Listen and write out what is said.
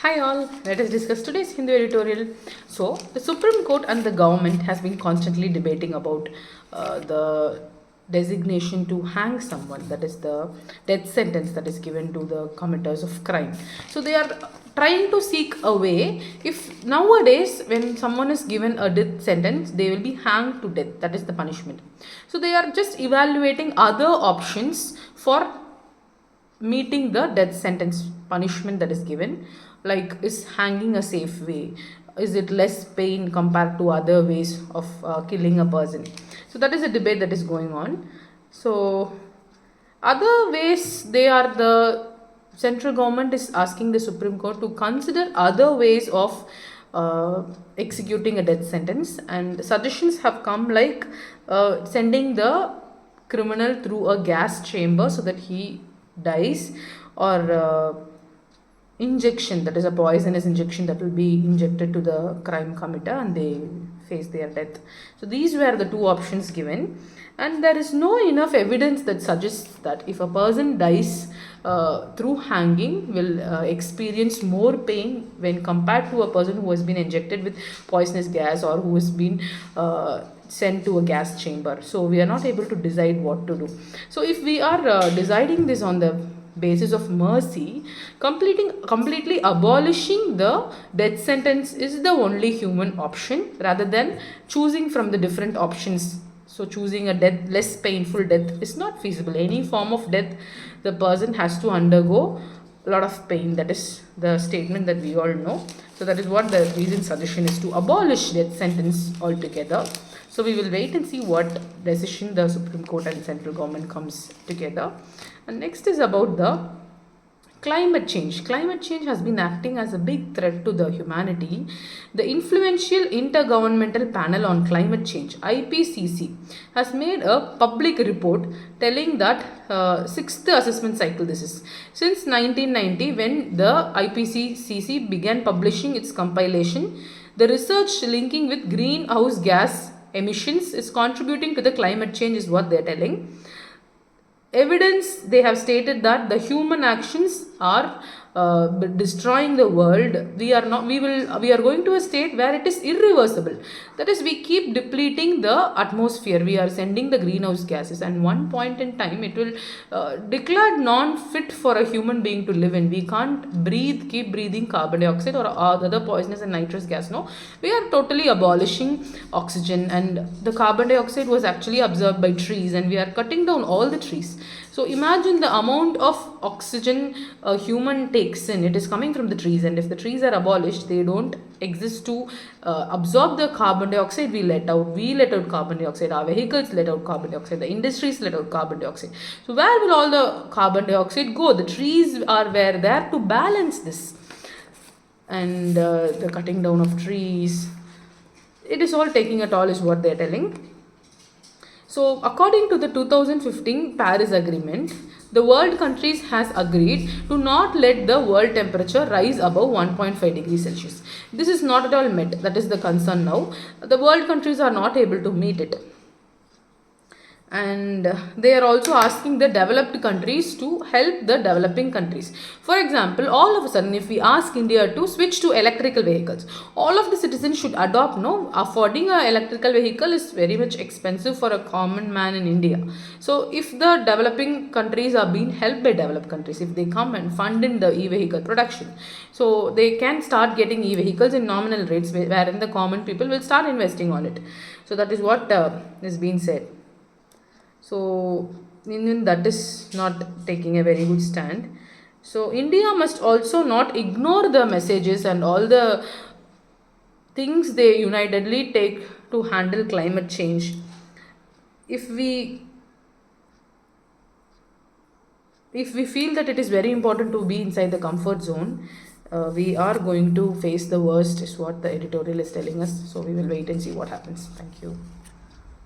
Hi all, let us discuss today's Hindu editorial. So, the Supreme Court and the government has been constantly debating about the designation to hang someone, that is the death sentence that is given to the committers of crime. So, they are trying to seek a way. If nowadays when someone is given a death sentence, they will be hanged to death, that is the punishment. So, they are just evaluating other options for meeting the death sentence punishment that is given, like is hanging a safe way, is it less pain compared to other ways of killing a person. So that is a debate that is going on. So other ways, they are the central government is asking the Supreme Court to consider other ways of executing a death sentence, and suggestions have come like sending the criminal through a gas chamber so that he dies, or injection, that is a poisonous injection that will be injected to the crime committer and they face their death. So these were the two options given, and there is no enough evidence that suggests that if a person dies through hanging will experience more pain when compared to a person who has been injected with poisonous gas or who has been sent to a gas chamber. So we are not able to decide what to do. So if we are deciding this on the basis of mercy, completely abolishing the death sentence is the only human option rather than choosing from the different options. So choosing a death, less painful death, is not feasible. Any form of death, the person has to undergo a lot of pain. That is the statement that we all know. So that is what the reason suggestion is, to abolish death sentence altogether. So we will wait and see what decision the Supreme Court and central government comes together. And next is about the climate change. Climate change has been acting as a big threat to the humanity. The influential Intergovernmental Panel on Climate Change, IPCC, has made a public report telling that sixth assessment cycle this is. Since 1990, when the IPCC began publishing its compilation, the research linking with greenhouse gas emissions is contributing to the climate change is what they are telling. Evidence, they have stated that the human actions are destroying the world. We are going to a state where it is irreversible. That is, we keep depleting the atmosphere. We are sending the greenhouse gases, and one point in time it will declare non-fit for a human being to live in. We can't keep breathing carbon dioxide or other poisonous and nitrous gas. No, we are totally abolishing oxygen, and the carbon dioxide was actually absorbed by trees, and we are cutting down all the trees. So imagine the amount of oxygen a human takes in. It is coming from the trees, and if the trees are abolished, they don't exist to absorb the carbon dioxide we let out. We let out carbon dioxide. Our vehicles let out carbon dioxide. The industries let out carbon dioxide. So where will all the carbon dioxide go? The trees are there to balance this, and the cutting down of trees, it is all taking a toll is what they are telling. So according to the 2015 Paris Agreement, the world countries has agreed to not let the world temperature rise above 1.5 degrees Celsius. This is not at all met. That is the concern now. The world countries are not able to meet it. And they are also asking the developed countries to help the developing countries. For example, all of a sudden, if we ask India to switch to electrical vehicles, all of the citizens should adopt. No, affording an electrical vehicle is very much expensive for a common man in India. So if the developing countries are being helped by developed countries, if they come and fund in the e-vehicle production, so they can start getting e-vehicles in nominal rates, wherein the common people will start investing on it. So that is what is being said. So Indian, that is not taking a very good stand. So India must also not ignore the messages and all the things they unitedly take to handle climate change. If we feel that it is very important to be inside the comfort zone, we are going to face the worst, is what the editorial is telling us. So we will wait and see what happens. Thank you.